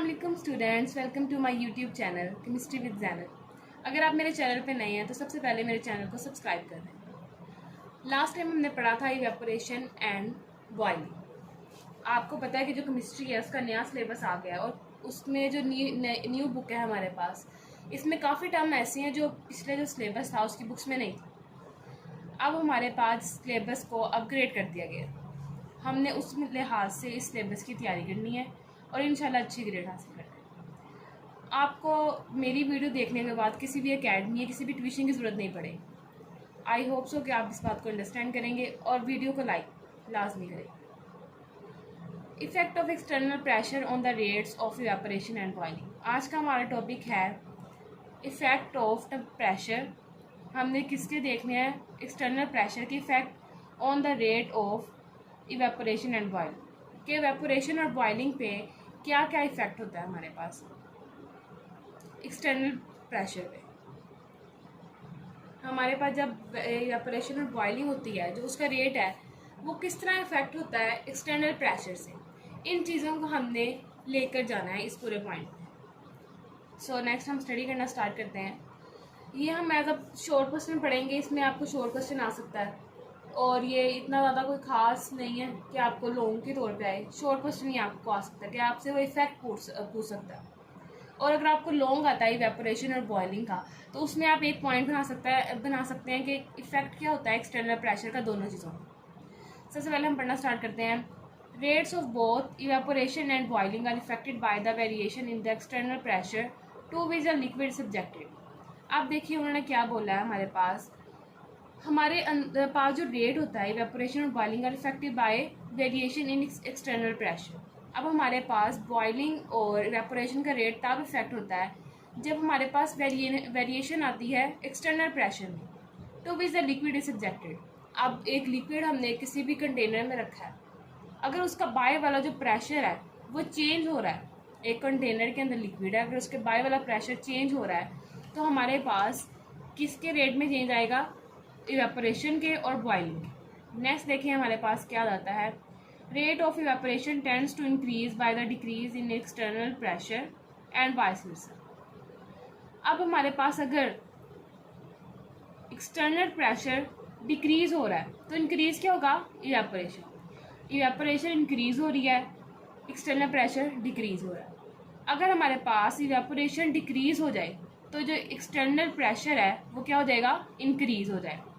अस्सलाम students, welcome to my YouTube channel chemistry with Zainab. अगर आप मेरे चैनल पे नए हैं तो सबसे पहले मेरे चैनल को सब्सक्राइब कर दें। लास्ट टाइम हमने पढ़ा था इवेपोरेशन एंड बॉइलिंग। आपको पता है कि जो केमिस्ट्री है उसका नया सिलेबस आ गया और उसमें जो न्यू बुक है हमारे पास, इसमें काफ़ी टर्म ऐसी हैं जो पिछले जो सिलेबस था उसकी बुक्स में नहीं थी। अब हमारे पास सिलेबस को अपग्रेड कर दिया गया। हमने उस लिहाज से इस सिलेबस की तैयारी करनी है और इंशाल्लाह अच्छी ग्रेड हासिल करना है। आपको मेरी वीडियो देखने के बाद किसी भी एकेडमी या किसी भी ट्यूशन की ज़रूरत नहीं पड़ेगी। आई होप सो कि आप इस बात को अंडरस्टैंड करेंगे और वीडियो को लाइक लाजमी करें। Effect of external pressure on the rates of evaporation and boiling. आज का हमारा टॉपिक है इफ़ेक्ट ऑफ प्रेशर। हमने किसके देखने हैं? एक्सटर्नल प्रेशर की effect on the rate of evaporation and boiling के इवेपोरेशन और बॉइलिंग पे क्या क्या इफ़ेक्ट होता है हमारे पास एक्सटर्नल प्रेशर पे। हमारे पास जब इवेपोरेशन और बॉइलिंग होती है, जो उसका रेट है वो किस तरह इफेक्ट होता है एक्सटर्नल प्रेशर से, इन चीज़ों को हमने लेकर जाना है इस पूरे पॉइंट में। सो नेक्स्ट हम स्टडी करना स्टार्ट करते हैं। ये हम एज अ शॉर्ट क्वेश्चन पढ़ेंगे। इसमें आपको शॉर्ट क्वेश्चन आ सकता है और ये इतना ज़्यादा कोई ख़ास नहीं है कि आपको लॉन्ग के तौर पे आए। शॉर्ट क्वेश्चन ही आपको आ सकता है कि आपसे वो इफेक्ट पूछ सकता है। और अगर आपको लॉन्ग आता है इवेपोरेशन और बॉइलिंग का, तो उसमें आप एक पॉइंट बना सकते हैं कि इफेक्ट क्या होता है एक्सटर्नल प्रेशर का दोनों चीज़ों में। सबसे पहले हम पढ़ना स्टार्ट करते हैं। Rates of both evaporation and boiling are affected by the variation in the external pressure to which the liquid subjected. आप देखिए उन्होंने क्या बोला है। हमारे पास जो रेट होता है इवेपोरेशन और boiling are affected by variation in external pressure. अब हमारे पास बॉइलिंग और इवेपोरेशन का रेट तब इफेक्ट होता है जब हमारे पास वेरिएशन आती है एक्सटर्नल प्रेशर में to which the liquid is subjected. अब एक लिक्विड हमने किसी भी कंटेनर में रखा है, अगर उसका बाय वाला जो प्रेशर है वो चेंज हो रहा है, एक कंटेनर के अंदर लिक्विड है, अगर उसके बाय वाला प्रेशर चेंज हो रहा है तो हमारे पास किसके रेट में चेंज आएगा? इवेपोरेशन के और बॉइलिंग के। नेक्स्ट देखिए हमारे पास क्या आता है। Rate of evaporation tends to increase by the decrease in external pressure and vice versa. अब हमारे पास अगर एक्सटर्नल प्रेशर डिक्रीज हो रहा है तो इंक्रीज क्या होगा? इवेपोरेशन इंक्रीज हो रही है, एक्सटर्नल प्रेशर डिक्रीज हो रहा है। अगर हमारे पास इवेपोरेशन डिक्रीज हो जाए तो जो एक्सटर्नल प्रेशर है वो क्या हो जाएगा? इंक्रीज हो जाएगा।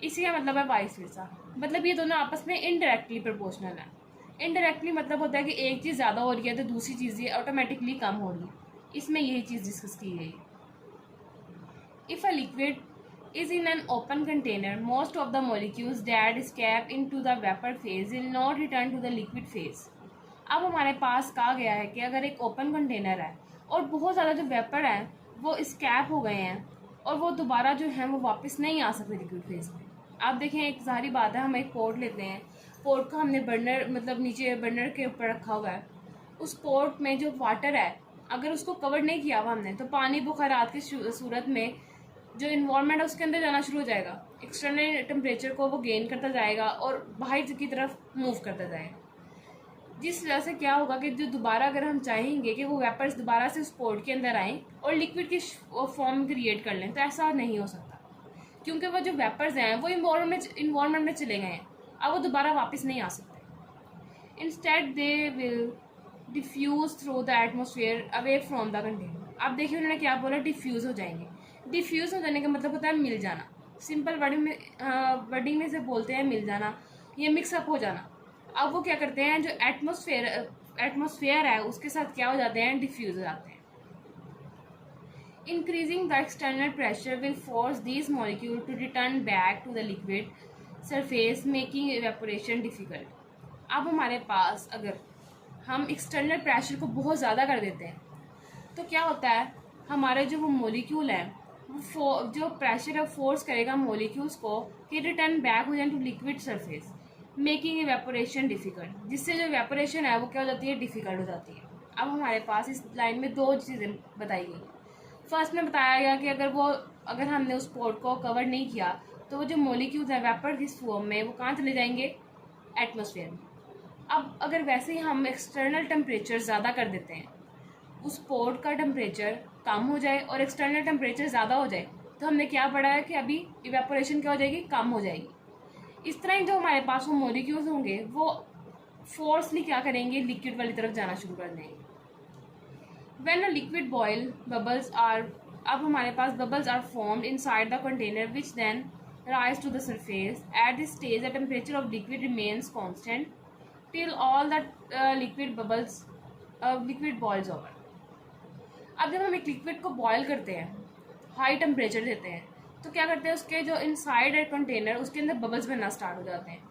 इसी का मतलब है वाइस वर्सा। मतलब ये दोनों आपस में इनडायरेक्टली प्रोपोर्शनल है। इनडायरेक्टली मतलब होता है कि एक चीज़ ज़्यादा हो रही है तो दूसरी चीज़ ऑटोमेटिकली कम हो रही है। इसमें यही चीज़ डिस्कस की गई है। If a liquid is in an open container, most of the molecules that escape into the vapor phase will not return to the liquid phase। अब हमारे पास कहा गया है कि अगर एक ओपन कंटेनर है और बहुत ज़्यादा जो वेपर है वो स्कैप हो गए हैं और वो दोबारा जो है वो वापस नहीं आ सकते लिक्विड फेज में। आप देखें, एक ज़ाहिरी बात है, हम एक पोर्ट लेते हैं, पोर्ट को हमने बर्नर नीचे बर्नर के ऊपर रखा हुआ है। उस पोर्ट में जो वाटर है अगर उसको कवर नहीं किया हुआ हमने तो पानी बुखारात की सूरत में जो इन्वायरमेंट है उसके अंदर जाना शुरू हो जाएगा। एक्सटर्नल टेम्परेचर को वो गेन करता जाएगा और बाहर की तरफ मूव करता जाएगा, जिस वजह से क्या होगा कि जो दोबारा अगर हम चाहेंगे कि वो वेपर्स दोबारा से उस पोर्ट के अंदर आएँ और लिक्विड की फॉर्म क्रिएट कर लें तो ऐसा नहीं हो सकता, क्योंकि वो जो वेपर्स हैं वो इन्वायरमेंट में चले गए हैं, अब वो दोबारा वापस नहीं आ सकते। Instead they will diffuse through the atmosphere away from the container. अब देखिए उन्होंने क्या बोला? डिफ्यूज हो जाएंगे। डिफ्यूज हो जाने का मतलब होता है मिल जाना। सिंपल वर्डिंग में से बोलते हैं मिल जाना या मिक्सअप हो जाना। अब वो क्या करते हैं, जो एटमोसफेयर है उसके साथ क्या हो जाते हैं? डिफ्यूज हो जाते हैं। Increasing the external pressure will force this molecule to return back to the liquid surface making evaporation difficult. अब हमारे पास अगर हम एक्सटर्नल प्रेशर को बहुत ज़्यादा कर देते हैं तो क्या होता है, हमारे जो वो मॉलिक्यूल है वो जो प्रेशर है फोर्स करेगा मॉलिक्यूल्स को कि रिटर्न बैक हो जाए to liquid surface making evaporation difficult, जिससे जो इवेपोरेशन है वो क्या हो जाती है? डिफिकल्ट हो जाती है। अब हमारे पास इस लाइन में दो चीज़ें बताई गई। फर्स्ट में बताया गया कि अगर हमने उस पोर्ट को कवर नहीं किया तो वो जो मॉलिक्यूल्स है वेपर की फॉर्म में वो कहाँ चले जाएंगे? एटमोसफेयर में। अब अगर वैसे ही हम एक्सटर्नल टेम्परेचर ज़्यादा कर देते हैं उस पोर्ट का टेम्परेचर कम हो जाए और एक्सटर्नल टेम्परेचर ज़्यादा हो जाए, तो हमने क्या पढ़ा है कि अभी इवेपोरेशन क्या हो जाएगी, कम हो जाएगी। इस तरह जो हमारे पास वो मॉलिक्यूल्स होंगे वो फोर्सली क्या करेंगे, लिक्विड वाली तरफ जाना शुरू कर देंगे। When a liquid boil bubbles are, अब हमारे पास bubbles are formed inside the container which then rise to the surface. At this stage the temperature of liquid remains constant till all the liquid boils over. अब जब हम एक liquid को boil करते हैं, हाई टेम्परेचर देते हैं, तो क्या करते हैं, उसके जो इनसाइड है कंटेनर उसके अंदर बबल्स बनना स्टार्ट हो जाते हैं।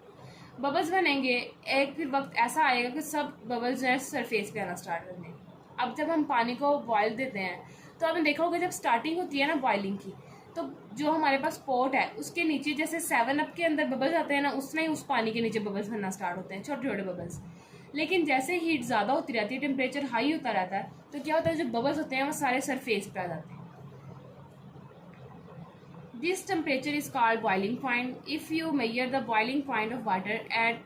बबल्स बनेंगे, एक फिर वक्त ऐसा आएगा कि सब बबल्स जो है सरफेस पे आना स्टार्ट कर देंगे। अब जब हम पानी को बॉयल देते हैं तो आपने देखा होगा जब स्टार्टिंग होती है ना बॉइलिंग की, तो जो हमारे पास पॉट है उसके नीचे जैसे 7 अप के अंदर बबल्स आते हैं ना, उसमें ही उस पानी के नीचे बबल्स बनना स्टार्ट होते हैं, छोटे छोटे बबल्स। लेकिन जैसे हीट ज़्यादा होती रहती है, टेम्परेचर हाई होता रहता है, तो क्या होता है, जो बबल्स होते हैं वो सारे सरफेस पे आ जाते हैं। This temperature is called boiling point. If you measure the boiling point of water at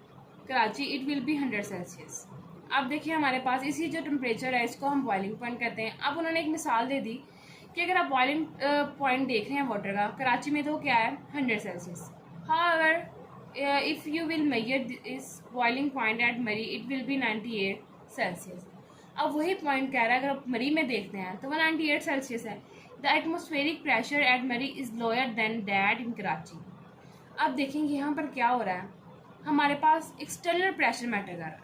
Karachi it will be 100 Celsius. अब देखिए हमारे पास इसी जो टेम्परेचर है इसको हम बॉइलिंग पॉइंट कहते हैं। अब उन्होंने एक मिसाल दे दी कि अगर आप बॉइलिंग पॉइंट देख रहे हैं वाटर का, कराची में तो क्या है 100 Celsius. However if you will measure इस बॉइलिंग पॉइंट एट मरी इट विल बी 98 सेल्सियस। अब वही पॉइंट कह रहा है, अगर आप मरी में देखते हैं तो वो 98 सेल्सियस है। द एटमोस्फेरिक प्रेशर एट मरी is lower than that in Karachi. अब देखेंगे यहाँ पर क्या हो रहा है, हमारे पास एक्सटर्नल प्रेशर मैटर कर रहा है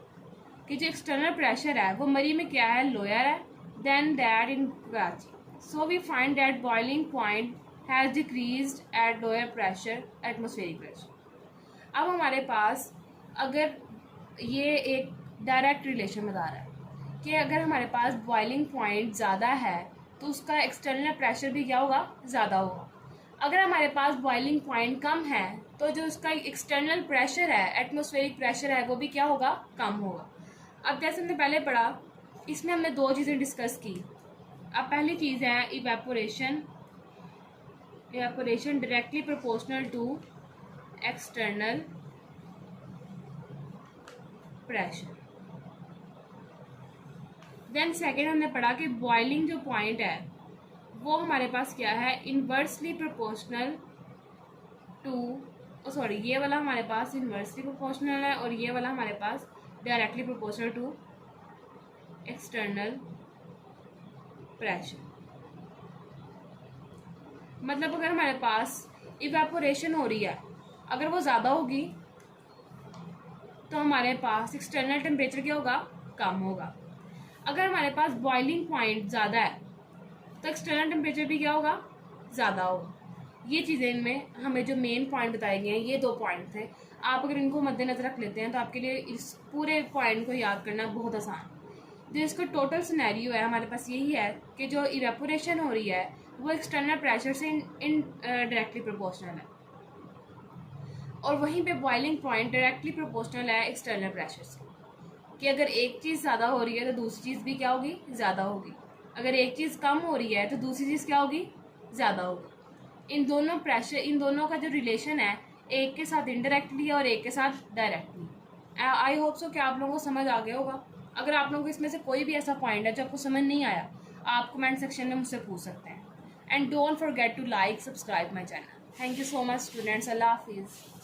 कि जो एक्सटर्नल प्रेशर है वो मरी में क्या है, लोअर है than that in Karachi. So we find that boiling point has decreased at lower pressure, atmospheric pressure. अब हमारे पास अगर ये एक डायरेक्ट रिलेशन बता रहा है कि अगर हमारे पास बॉइलिंग पॉइंट ज़्यादा है तो उसका एक्सटर्नल प्रेशर भी क्या होगा, ज़्यादा होगा। अगर हमारे पास बॉइलिंग पॉइंट कम है तो जो उसका एक्सटर्नल प्रेशर है, एटमोस्फेरिक प्रेशर है, वो भी क्या होगा, कम होगा। अब जैसे हमने पहले पढ़ा, इसमें हमने 2 चीज़ें डिस्कस की। अब पहली चीज़ है evaporation. Evaporation directly proportional to external pressure. Then second हमने पढ़ा कि बॉइलिंग जो पॉइंट है वो हमारे पास क्या है, इन्वर्सली प्रोपोर्शनल टू, सॉरी ये वाला हमारे पास इन्वर्सली प्रोपोर्शनल है और ये वाला हमारे पास directly proportional to external pressure. मतलब अगर हमारे पास इवेपोरेशन हो रही है, अगर वो ज़्यादा होगी तो हमारे पास एक्सटर्नल टेम्परेचर क्या होगा, कम होगा। अगर हमारे पास बॉइलिंग पॉइंट ज़्यादा है तो एक्सटर्नल टेम्परेचर भी क्या होगा, ज़्यादा होगा। ये चीज़ें इनमें हमें जो मेन पॉइंट बताए गए हैं, ये 2 पॉइंट थे। आप अगर इनको मद्देनज़र रख लेते हैं तो आपके लिए इस पूरे पॉइंट को याद करना बहुत आसान। जो इसका टोटल सिनेरियो है हमारे पास यही है कि जो इवेपोरेशन हो रही है वो एक्सटर्नल प्रेशर से इन डायरेक्टली प्रोपोर्शनल है और वहीं पे बॉइलिंग पॉइंट डायरेक्टली प्रोपोर्शनल है एक्सटर्नल प्रेशर से, कि अगर एक चीज़ ज़्यादा हो रही है तो दूसरी चीज़ भी क्या होगी, ज़्यादा होगी। अगर एक चीज़ कम हो रही है तो दूसरी चीज़ क्या होगी, ज़्यादा होगी। इन दोनों प्रेशर, इन दोनों का जो रिलेशन है, एक के साथ इनडायरेक्टली है और एक के साथ डायरेक्टली। आई होप सो कि आप लोगों को समझ आ गया होगा। अगर आप लोगों को इसमें से कोई भी ऐसा पॉइंट है जो आपको समझ नहीं आया, आप कमेंट सेक्शन में मुझसे पूछ सकते हैं। And don't forget to like, subscribe my channel. Thank you so much students. Allah हाफिज़।